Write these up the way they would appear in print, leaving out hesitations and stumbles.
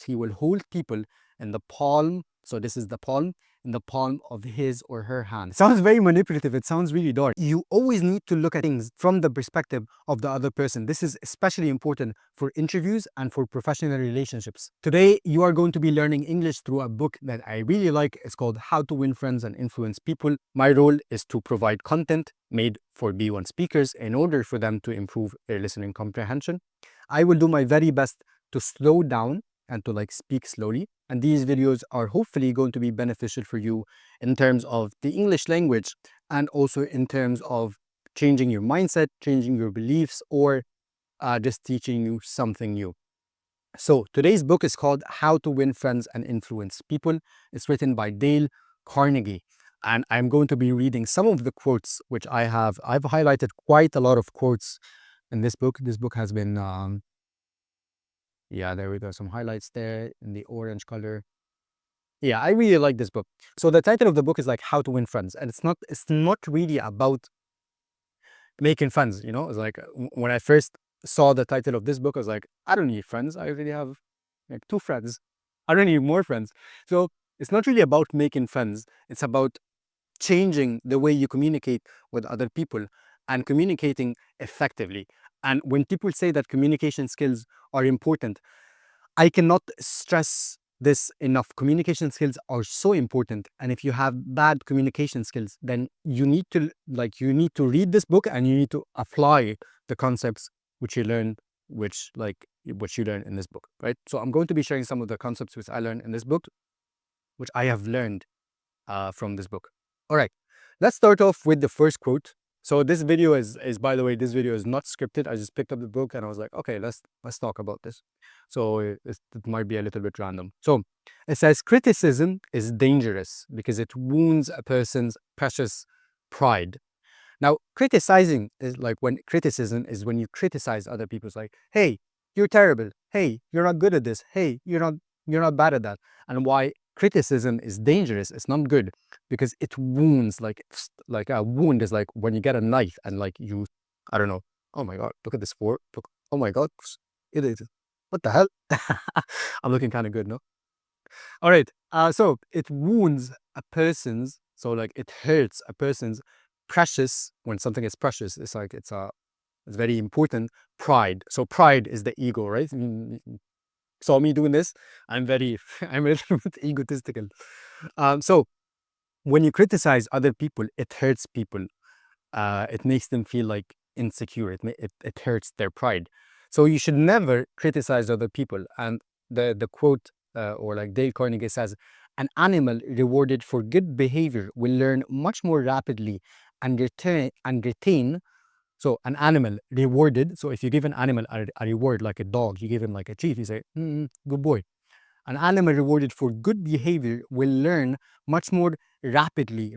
He will hold people in the palm. So this is the palm, in the palm of his or her hand. It sounds very manipulative. It sounds really dark. You always need to look at things from the perspective of the other person. This is especially important for interviews and for professional relationships. Today, you are going to be learning English through a book that I really like. It's called How to Win Friends and Influence People. My role is to provide content made for B1 speakers in order for them to improve their listening comprehension. I will do my very best to slow down and to speak slowly. And these videos are hopefully going to be beneficial for you in terms of the English language and also in terms of changing your mindset, changing your beliefs, or just teaching you something new. So today's book is called How to Win Friends and Influence People. It's written by Dale Carnegie. And I'm going to be reading some of the quotes which I've highlighted quite a lot of quotes in this book. This book has been yeah, there we go. Some highlights there in the orange color. Yeah, I really like this book. So the title of the book is How to Win Friends. And it's not really about making friends, you know? It's when I first saw the title of this book, I was like, I don't need friends. I already have 2 friends. I don't need more friends. So it's not really about making friends. It's about changing the way you communicate with other people and communicating effectively. And when people say that communication skills are important, I cannot stress this enough. Communication skills are so important. And if you have bad communication skills, then you need to read this book and you need to apply the concepts which you learn, which you learn in this book, right? So I'm going to be sharing some of the concepts which I learned in this book, which I have learned from this book. All right, let's start off with the first quote. So this video is by the way, this video is not scripted. I just picked up the book and I was like, okay, let's talk about this. So it might be a little bit random. So it says criticism is dangerous because it wounds a person's precious pride. Now, criticizing is criticism is when you criticize other people. It's like, hey, you're terrible. Hey, you're not good at this. Hey, you're not bad at that. And why criticism is dangerous, it's not good, because it wounds. Like a wound is like when you get a knife and you, I don't know. Oh my God, look at this fork. Look, oh my God, it is. What the hell? I'm looking kind of good, no? All right. So it wounds a person's, so it hurts a person's precious. When something is precious, it's very important. Pride. So pride is the ego, right? Saw me doing this. I'm I'm a little bit egotistical. So when you criticize other people, it hurts people. It makes them feel insecure. It hurts their pride. So you should never criticize other people. And the quote, or Dale Carnegie says, an animal rewarded for good behavior will learn much more rapidly and retain. So an animal rewarded. So if you give an animal a reward like a dog, you give him a treat, you say, good boy. An animal rewarded for good behavior will learn much more rapidly,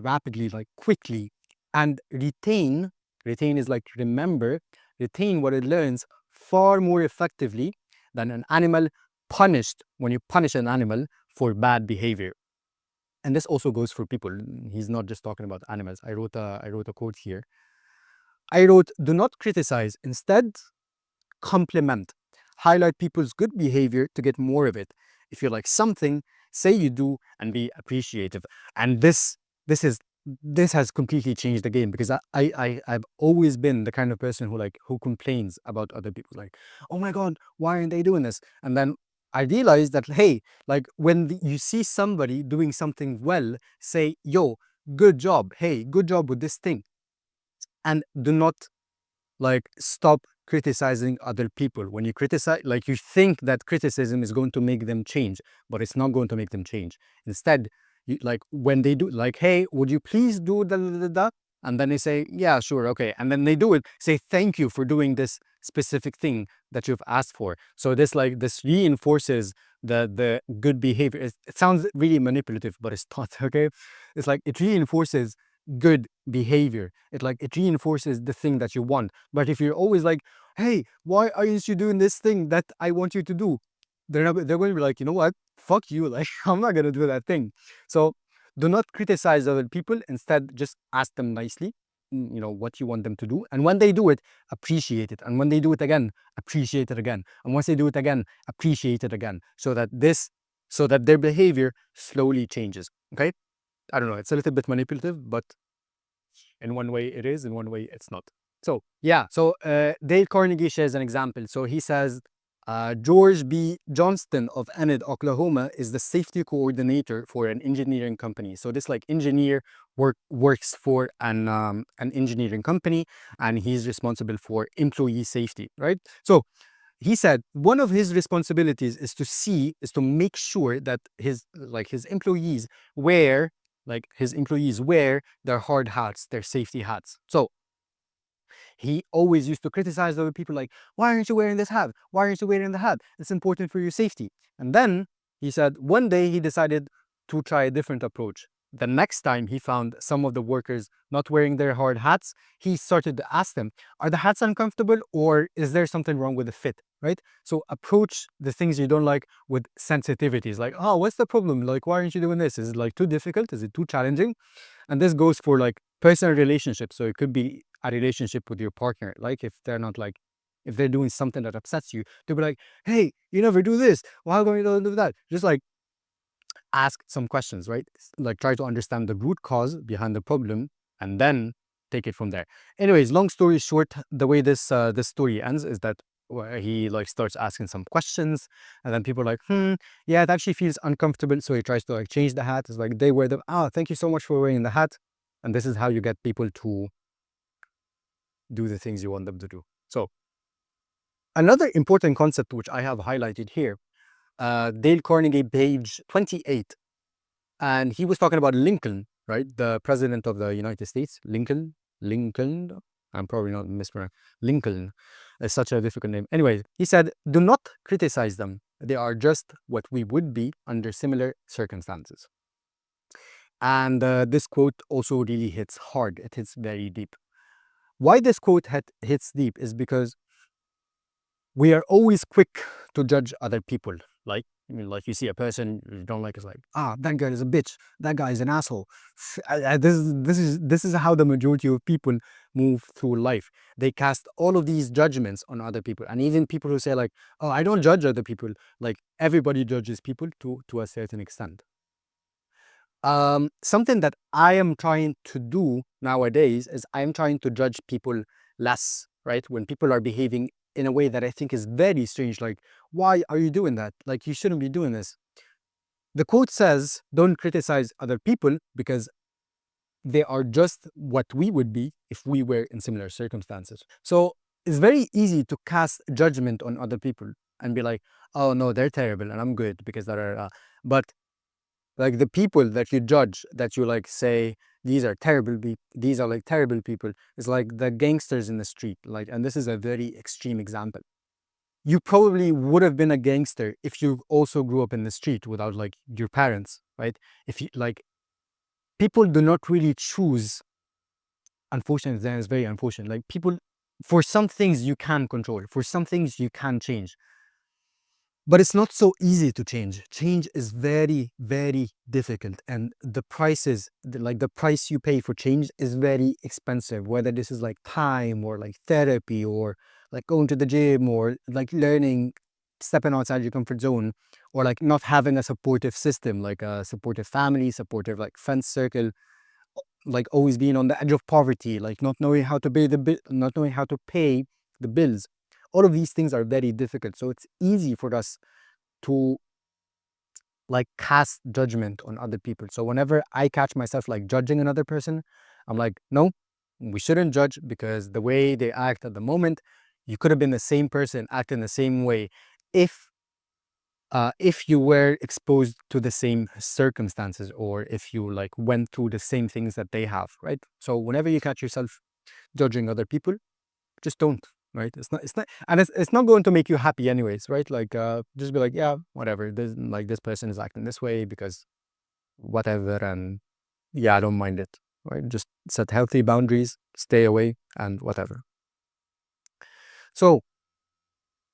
quickly, and retain is remember, retain what it learns far more effectively than an animal punished, when you punish an animal for bad behavior. And this also goes for people. He's not just talking about animals. I wrote a quote here. I wrote, do not criticize, instead compliment. Highlight people's good behavior to get more of it. If you like something, say you do and be appreciative. And this has completely changed the game, because I've always been the kind of person who complains about other people, oh my God, why aren't they doing this? And then I realized that, hey, when you see somebody doing something well, say, yo, good job. Hey, good job with this thing. And do not stop criticizing other people. When you criticize, you think that criticism is going to make them change, but it's not going to make them change. Instead, you, when they do, hey, would you please do da. And then they say, yeah, sure, okay. And then they do it, say thank you for doing this specific thing that you've asked for. So this this reinforces the good behavior. It sounds really manipulative, but it's not, okay? It's it reinforces good behavior. It reinforces the thing that you want. But if you're always hey, why aren't you doing this thing that I want you to do? They're going to be you know what? Fuck you. I'm not going to do that thing. So do not criticize other people. Instead, just ask them nicely. what you want them to do. And when they do it, appreciate it. And when they do it again, appreciate it again. And once they do it again, appreciate it again. So that their behavior slowly changes. Okay? I don't know. It's a little bit manipulative, but in one way it is, in one way it's not. So yeah, so Dale Carnegie shares an example. So he says, George B. Johnston of Enid, Oklahoma, is the safety coordinator for an engineering company. So this like engineer works for an engineering company, and he's responsible for employee safety, right? So he said one of his responsibilities is to make sure that his employees wear their hard hats, their safety hats. So he always used to criticize other people like, why aren't you wearing this hat? Why aren't you wearing the hat? It's important for your safety. And then he said one day he decided to try a different approach. The next time he found some of the workers not wearing their hard hats, he started to ask them, are the hats uncomfortable, or is there something wrong with the fit, right? So approach the things you don't like with sensitivities, like, oh, what's the problem? Like, why aren't you doing this? Is it like too difficult? Is it too challenging? And this goes for like personal relationships. So it could be a relationship with your partner. Like if they're doing something that upsets you, they'll be like, hey, you never do this. Why don't you do that? Just like ask some questions, right? Like try to understand the root cause behind the problem and then take it from there. Anyways, long story short, the way this story ends is that where he like starts asking some questions, and then people are like, yeah, it actually feels uncomfortable. So he tries to like change the hat. It's like they wear them. Oh, thank you so much for wearing the hat. And this is how you get people to do the things you want them to do. So another important concept which I have highlighted here, Dale Carnegie, page 28. And he was talking about Lincoln, right? The president of the United States. Lincoln. I'm probably not mispronouncing. Lincoln is such a difficult name. Anyway, he said, do not criticize them. They are just what we would be under similar circumstances. And this quote also really hits hard. It hits very deep. Why this quote hits deep is because we are always quick to judge other people. Like you see a person you don't like, it's like, that girl is a bitch, that guy is an asshole. This is how the majority of people move through life. They cast all of these judgments on other people, and even people who say like, oh, I don't judge other people. Like everybody judges people to a certain extent. Something that I am trying to do nowadays is I'm trying to judge people less, right? When people are behaving in a way that I think is very strange, like, why are you doing that? Like, you shouldn't be doing this. The quote says, don't criticize other people because they are just what we would be if we were in similar circumstances. So it's very easy to cast judgment on other people and be like, oh no, they're terrible and I'm good because they're, but like the people that you judge, that you like say these are like terrible people, is like the gangsters in the street. Like, and this is a very extreme example. You probably would have been a gangster if you also grew up in the street without like your parents, right? If you like, people do not really choose. Unfortunately, that is very unfortunate. Like people, for some things you can control, for some things you can change. But it's not so easy to change. Change is very, very difficult. And the prices, like the price you pay for change is very expensive, whether this is like time or like therapy or like going to the gym or like learning, stepping outside your comfort zone, or like not having a supportive system, like a supportive family, supportive like friend circle, like always being on the edge of poverty, like not knowing how to pay not knowing how to pay the bills. All of these things are very difficult. So it's easy for us to like cast judgment on other people. So whenever I catch myself like judging another person, I'm like, no, we shouldn't judge, because the way they act at the moment, you could have been the same person acting the same way if you were exposed to the same circumstances, or if you like went through the same things that they have, right? So whenever you catch yourself judging other people, just don't, right? It's not and it's not going to make you happy anyways, right? Like just be like, yeah, whatever, this person is acting this way because whatever, and yeah, I don't mind it, right? Just set healthy boundaries, stay away, and whatever. So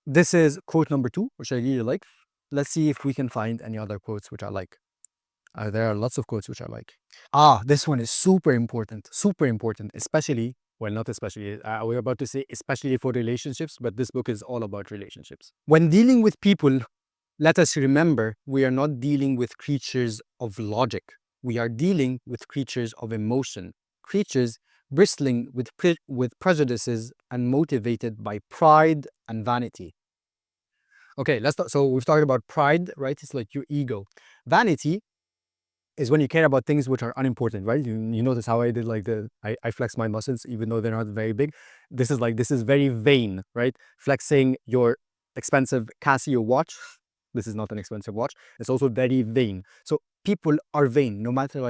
this is quote number 2, which I really like. Let's see if we can find any other quotes which I like. There are lots of quotes which I like. This one is super important, especially, well, not especially, we're about to say especially for relationships, but this book is all about relationships. When dealing with people, let us remember we are not dealing with creatures of logic. We are dealing with creatures of emotion, creatures bristling with prejudices and motivated by pride and vanity. Okay, so we've talked about pride, right? It's like your ego. Vanity is when you care about things which are unimportant, right? You notice how I did like I flex my muscles even though they're not very big. This is very vain, right? Flexing your expensive Casio watch. This is not an expensive watch. It's also very vain. So people are vain, no matter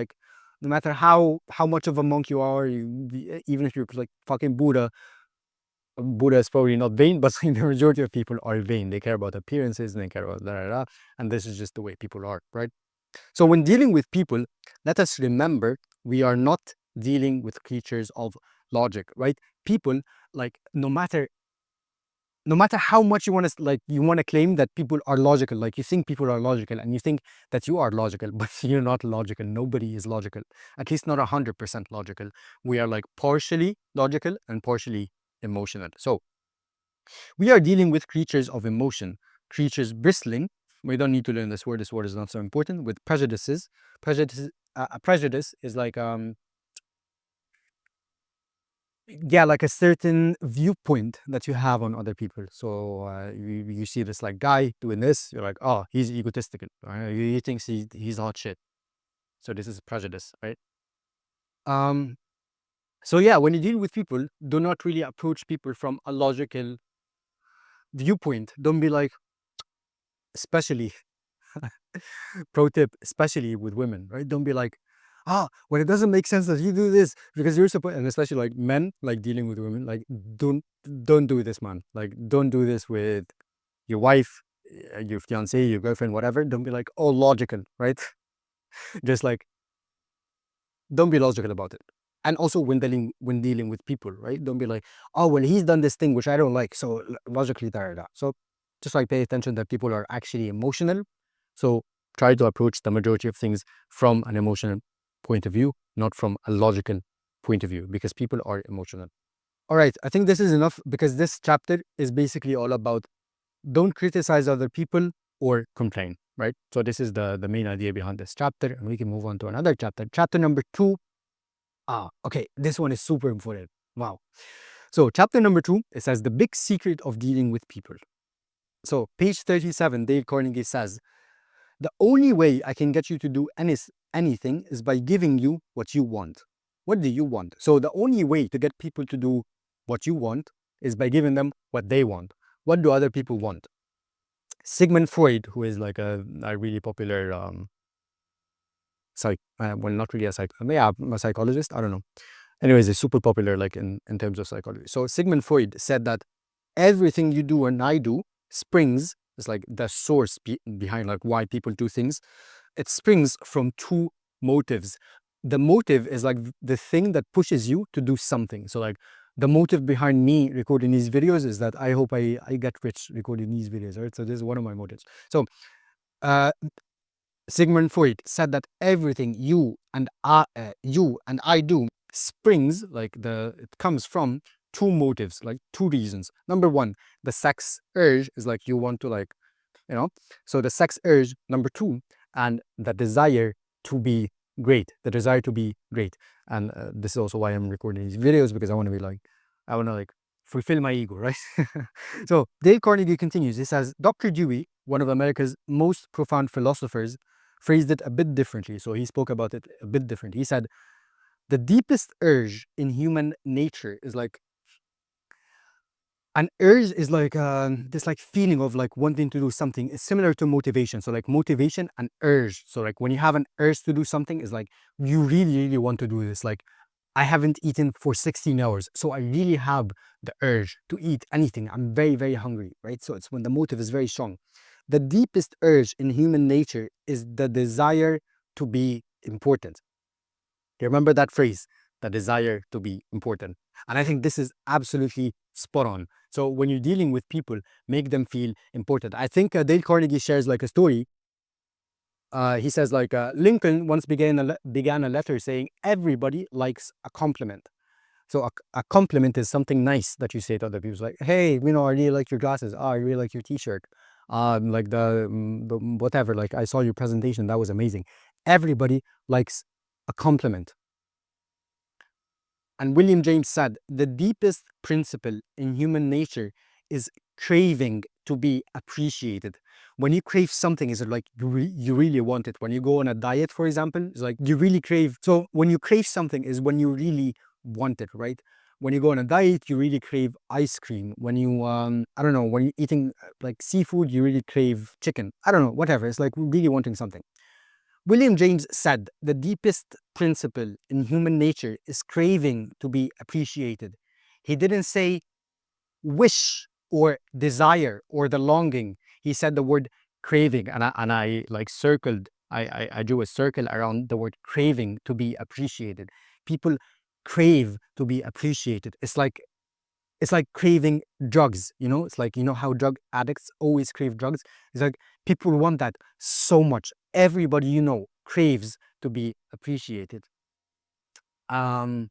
how much of a monk you are, even if you're like fucking Buddha. Buddha is probably not vain, but the majority of people are vain. They care about appearances and they care about da da da. And this is just the way people are, right? So when dealing with people, let us remember we are not dealing with creatures of logic, right? People, like, no matter how much you want to claim that people are logical, like you think people are logical and you think that you are logical, but you're not logical. Nobody is logical, at least not 100% logical. We are like partially logical and partially emotional. So we are dealing with creatures of emotion, creatures bristling. We don't need to learn this word. This word is not so important. With prejudices. A prejudice is like yeah, like a certain viewpoint that you have on other people. So you see this like guy doing this, you're like, oh, he's egotistical. Right? He thinks he's hot shit. So this is prejudice, right? Um. So yeah, when you deal with people, do not really approach people from a logical viewpoint. Don't be like, especially pro tip, especially with women, right? Don't be like, well, it doesn't make sense that you do this because you're supposed, and especially like men, like dealing with women, like don't don't do this, man. Like don't do this with your wife, your fiance, your girlfriend, whatever. Don't be like all logical, right? Just like don't be logical about it. And also when dealing with people, right? Don't be like, oh well, he's done this thing which I don't like, so logically da. So just like pay attention that people are actually emotional. So try to approach the majority of things from an emotional point of view, not from a logical point of view, because people are emotional. All right, I think this is enough because this chapter is basically all about don't criticize other people or complain, right? So this is the main idea behind this chapter, and we can move on to another chapter. Chapter number 2. Okay, this one is super important. Wow. So chapter number 2, it says the big secret of dealing with people. So page 37, Dale Carnegie says, the only way I can get you to do anything is by giving you what you want. What do you want? So the only way to get people to do what you want is by giving them what they want. What do other people want? Sigmund Freud, who is like a really popular well, not really a psychologist, I don't know. Anyways, it's super popular like in terms of psychology. So Sigmund Freud said that everything you do and I do springs, it's like the source behind like why people do things. It springs from two motives. The motive is like the thing that pushes you to do something. So like the motive behind me recording these videos is that I hope I get rich recording these videos, right? So this is one of my motives. So uh, Sigmund Freud said that everything you and I do springs it comes from two motives, like two reasons. Number one, the sex urge is like you want to you know, so the sex urge. Number two, and the desire to be the desire to be great. And this is also why I'm recording these videos, because I want to be I want to fulfill my ego, right? So Dale Carnegie continues. He says, Dr. Dewey, one of America's most profound philosophers, phrased it a bit differently. So he spoke about it a bit differently. He said, the deepest urge in human nature is like an urge is like this feeling of like wanting to do something. It's similar to motivation. So like motivation and urge. So like when you have an urge to do something, is like you really, really want to do this. Like I haven't eaten for 16 hours. So I really have the urge to eat anything. I'm very, very hungry, right? So it's when the motive is very strong. The deepest urge in human nature is the desire to be important. You remember that phrase, the desire to be important. And I think this is absolutely spot on. So when you're dealing with people, make them feel important. I think Dale Carnegie shares like a story He says like Lincoln once began a letter saying everybody likes a compliment. So a compliment is something nice that you say to other people. It's like, hey, I really like your glasses. Oh, I really like your t-shirt. Like the whatever, like I saw your presentation. That was amazing. Everybody likes a compliment. And William James said, the deepest principle in human nature is craving to be appreciated. When you crave something, is it like you really want it? When you go on a diet, for example, it's like you really crave. So when you crave something is when you really want it, right? When you go on a diet, you really crave ice cream. When you, I don't know, when you're eating like seafood, you really crave chicken. I don't know, whatever. It's like really wanting something. William James said the deepest principle in human nature is craving to be appreciated. He didn't say wish or desire or the longing. He said the word craving, and I like circled. I drew a circle around the word craving to be appreciated. People crave to be appreciated. It's like craving drugs, it's like, how drug addicts always crave drugs. It's like people want that so much. Everybody craves to be appreciated. um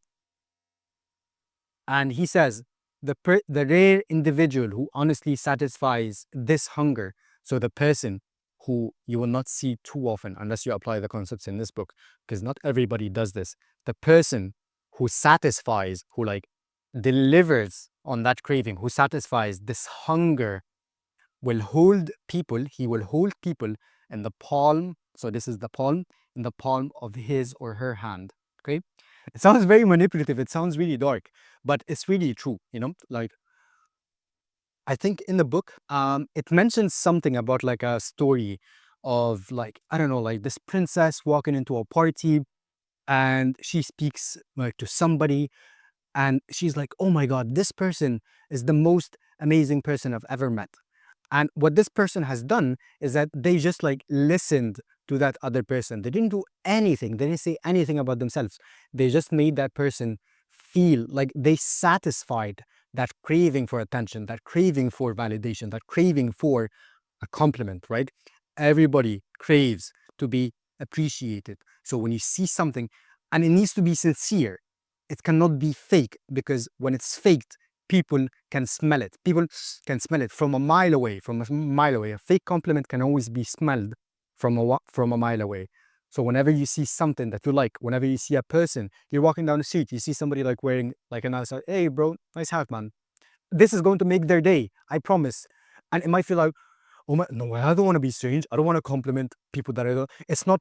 and he says the rare individual who honestly satisfies this hunger, so the person who you will not see too often unless you apply the concepts in this book, because not everybody does this. The person who satisfies, who like delivers on that craving, who satisfies this hunger, will hold people, he will hold people in the palm. So this is the palm, in the palm of his or her hand. Okay. It sounds very manipulative. It sounds really dark, but it's really true. Like I think in the book, it mentions something about like a story of like, I don't know, like this princess walking into a party and she speaks like to somebody and she's like, oh my God, this person is the most amazing person I've ever met. And what this person has done is that they just like listened to that other person. They didn't do anything. They didn't say anything about themselves. They just made that person feel like they satisfied that craving for attention, that craving for validation, that craving for a compliment, right? Everybody craves to be appreciated. So when you see something, and it needs to be sincere, it cannot be fake, because when it's faked, people can smell it. People can smell it from a mile away, from a mile away. A fake compliment can always be smelled from a mile away. So whenever you see something that you like, whenever you see a person, you're walking down the street, you see somebody like wearing like a nice hat, hey bro, nice hat, man. This is going to make their day, I promise. And it might feel like, oh my, no, I don't want to be strange. I don't want to compliment people that I don't. It's not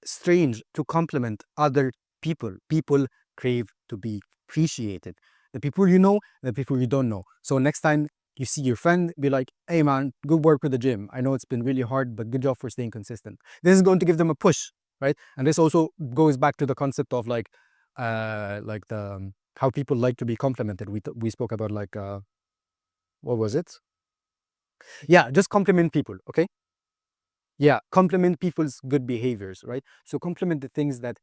strange to compliment other people. People crave to be appreciated. The people you know, the people you don't know. So next time you see your friend, be like, hey man, good work with the gym. I know it's been really hard, but good job for staying consistent. This is going to give them a push, right? And this also goes back to the concept of like the how people like to be complimented. We spoke about like what was it? Yeah, just compliment people, okay? Yeah, compliment people's good behaviors, right? So compliment the things that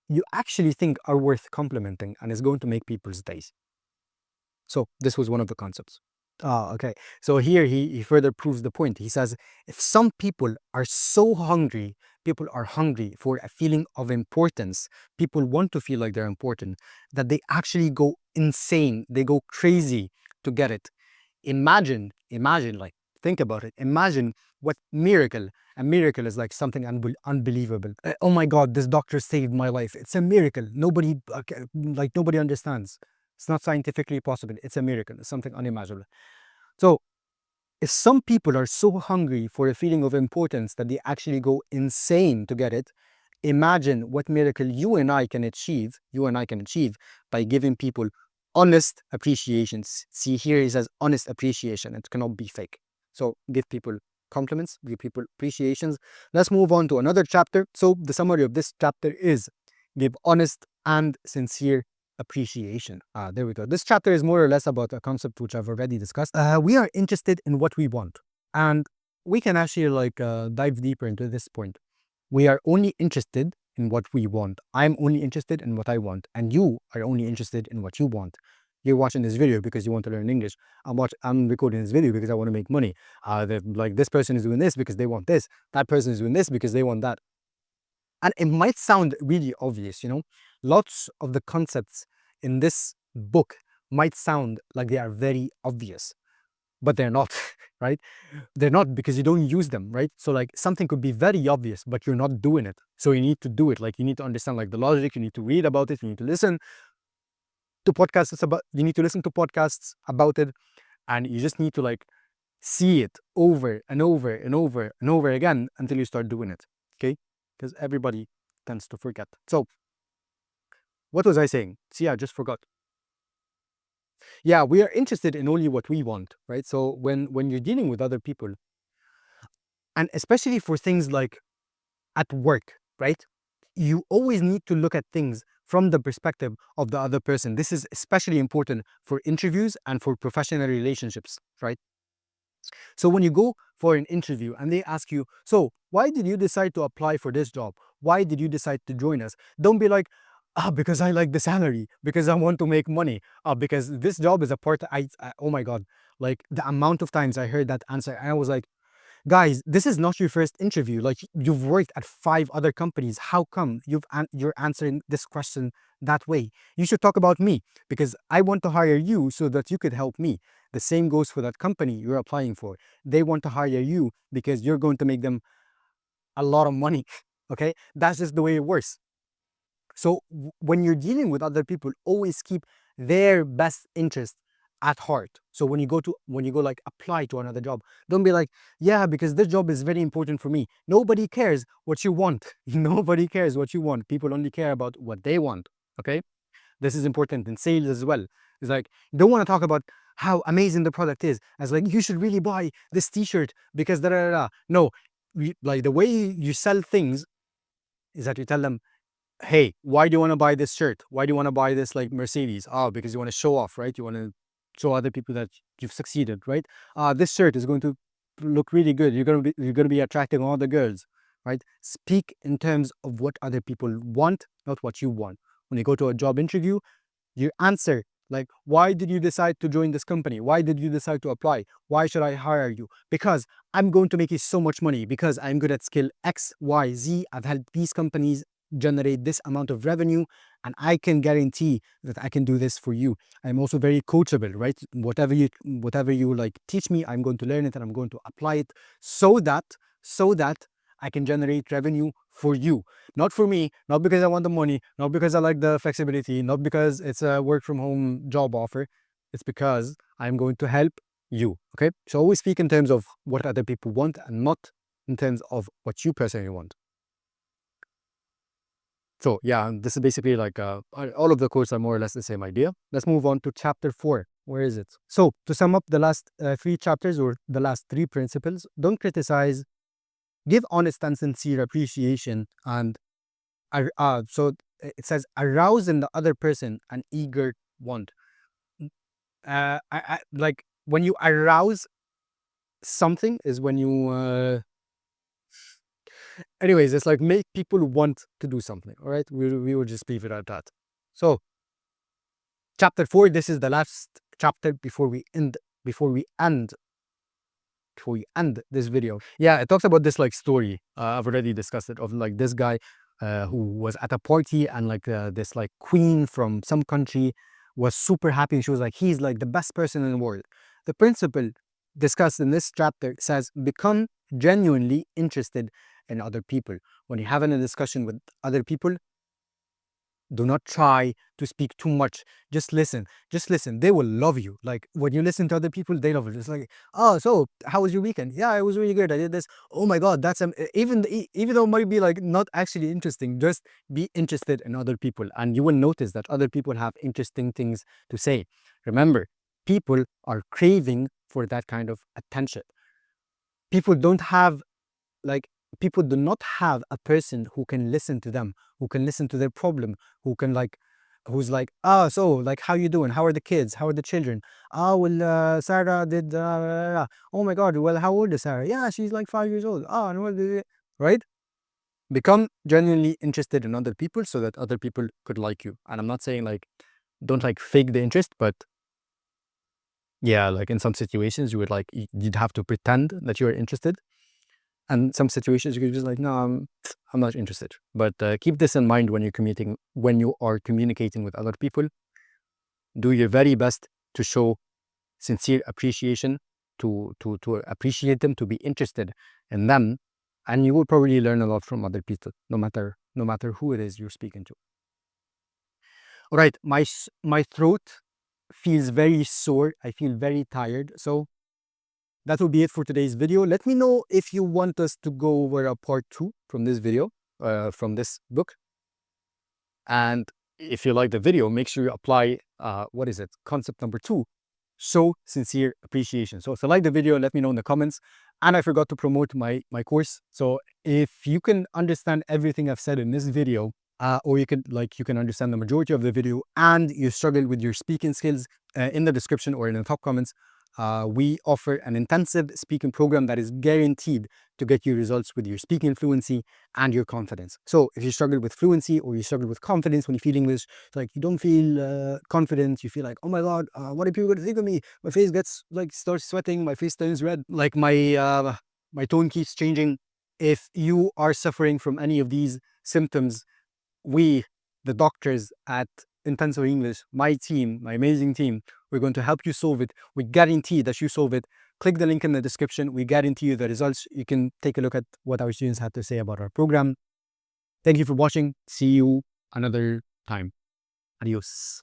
you actually think are worth complimenting and is going to make people's days. So this was one of the concepts. Ah, okay. So here he further proves the point. He says, if some people are so hungry, people are hungry for a feeling of importance, people want to feel like they're important, that they actually go insane, they go crazy to get it. Imagine, like, think about it. Imagine what miracle. A miracle is like something unbelievable. Oh my God, this doctor saved my life. It's a miracle. Nobody, like, nobody understands. It's not scientifically possible. It's a miracle. It's something unimaginable. So, if some people are so hungry for a feeling of importance that they actually go insane to get it, imagine what miracle you and I can achieve, by giving people honest appreciations. See, here he says honest appreciation. It cannot be fake. So give people compliments, give people appreciations. Let's move on to another chapter. So the summary of this chapter is give honest and sincere appreciation. There we go. This chapter is more or less about a concept which I've already discussed. We are interested in what we want, and we can actually like dive deeper into this point. We are only interested in what we want. I'm only interested in what I want, and you are only interested in what you want. You're watching this video because you want to learn English. I'm recording this video because I want to make money. Like this person is doing this because they want this. That person is doing this because they want that. And it might sound really obvious, you know. Lots of the concepts in this book might sound like they are very obvious, but they're not, right? They're not, because you don't use them, right? So like something could be very obvious, but you're not doing it. So you need to do it. Like you need to understand like the logic, you need to read about it, you need to listen to podcasts about, you need to listen to podcasts about it, and you just need to like see it over and over and over and over again until you start doing it, okay? Because everybody tends to forget. So what was I saying? See, I just forgot. Yeah, we are interested in only what we want, right? So when you're dealing with other people, and especially for things like at work, right? You always need to look at things from the perspective of the other person. This is especially important for interviews and for professional relationships, right? So when you go for an interview and they ask you, so why did you decide to apply for this job? Why did you decide to join us? Don't be like, because I like the salary, because I want to make money, because this job is a part. Oh my God, like the amount of times I heard that answer, and I was like, guys, this is not your first interview. Like you've worked at 5 other companies. How come you're answering this question that way? You should talk about me, because I want to hire you so that you could help me. The same goes for that company you're applying for. They want to hire you because you're going to make them a lot of money. Okay, that's just the way it works. So when you're dealing with other people, always keep their best interest at heart. So when you go like apply to another job, don't be like, yeah, because this job is very important for me. Nobody cares what you want. Nobody cares what you want. People only care about what they want. Okay, this is important in sales as well. It's like, don't want to talk about how amazing the product is, as like, you should really buy this t-shirt because da da da da. No, like the way you sell things is that you tell them, hey, why do you want to buy this shirt? Why do you want to buy this like Mercedes? Oh, because you want to show off, right? You want to show other people that you've succeeded, right? This shirt is going to look really good. You're gonna be attracting all the girls, right? Speak in terms of what other people want, not what you want. When you go to a job interview, you answer like, why did you decide to join this company? Why did you decide to apply? Why should I hire you? Because I'm going to make you so much money, because I'm good at skill X, Y, Z. I've helped these companies generate this amount of revenue, and I can guarantee that I can do this for you. I'm also very coachable, right? Whatever you like teach me, I'm going to learn it and I'm going to apply it so that I can generate revenue for you, not for me, not because I want the money, not because I like the flexibility, not because it's a work from home job offer. It's because I'm going to help you. Okay, so always speak in terms of what other people want and not in terms of what you personally want. So yeah, this is basically like all of the quotes are more or less the same idea. Let's move on to chapter 4. Where is it? So to sum up the last 3 chapters, or the last 3 principles: don't criticize, give honest and sincere appreciation, and so it says arouse in the other person an eager want. Like when you arouse something is when you anyways, it's like make people want to do something. All right, we will just leave it at that. So chapter 4, this is the last chapter before we end this video. Yeah, it talks about this like story. I've already discussed it, of like this guy who was at a party, and like this like queen from some country was super happy. She was like, he's like the best person in the world. The principle discussed in this chapter says, become genuinely interested in other people. When you're having a discussion with other people, do not try to speak too much. Just listen. Just listen. They will love you. Like when you listen to other people, they love it. It's like, oh, so how was your weekend? Yeah, it was really good. I did this. Oh my God, that's even though it might be like not actually interesting, just be interested in other people, and you will notice that other people have interesting things to say. Remember, people are craving for that kind of attention. People don't have like people do not have a person who can listen to them, who can listen to their problem, who's like, so like, how you doing? How are the kids? How are the children? Well, Sarah did oh my God, well, how old is Sarah? Yeah, she's like 5 years old. And what did it, right? Become genuinely interested in other people so that other people could like you. And I'm not saying like don't like fake the interest, but Yeah, like in some situations you would like you'd have to pretend that you're interested, and some situations you could just like, no, I'm not interested. But keep this in mind when you are communicating with other people. Do your very best to show sincere appreciation, to appreciate them, to be interested in them, and you will probably learn a lot from other people, no matter who it is you're speaking to. All right, my throat feels very sore. I feel very tired. So that will be it for today's video. Let me know if you want us to go over a part 2 from this video, from this book. And if you like the video, make sure you apply, what is it? Concept number 2, show sincere appreciation. So if you like the video, let me know in the comments. And I forgot to promote my course. So if you can understand everything I've said in this video, or you can understand the majority of the video, and you struggle with your speaking skills, in the description or in the top comments, we offer an intensive speaking program that is guaranteed to get you results with your speaking fluency and your confidence. So if you struggle with fluency or you struggle with confidence when you feel English, it's like you don't feel confident, you feel like, oh my God, what are people going to think of me? My face starts sweating, my face turns red, like my tone keeps changing. If you are suffering from any of these symptoms, we, the doctors at Intensive English, my team, my amazing team, we're going to help you solve it. We guarantee that you solve it. Click the link in the description. We guarantee you the results. You can take a look at what our students had to say about our program. Thank you for watching. See you another time. Adios.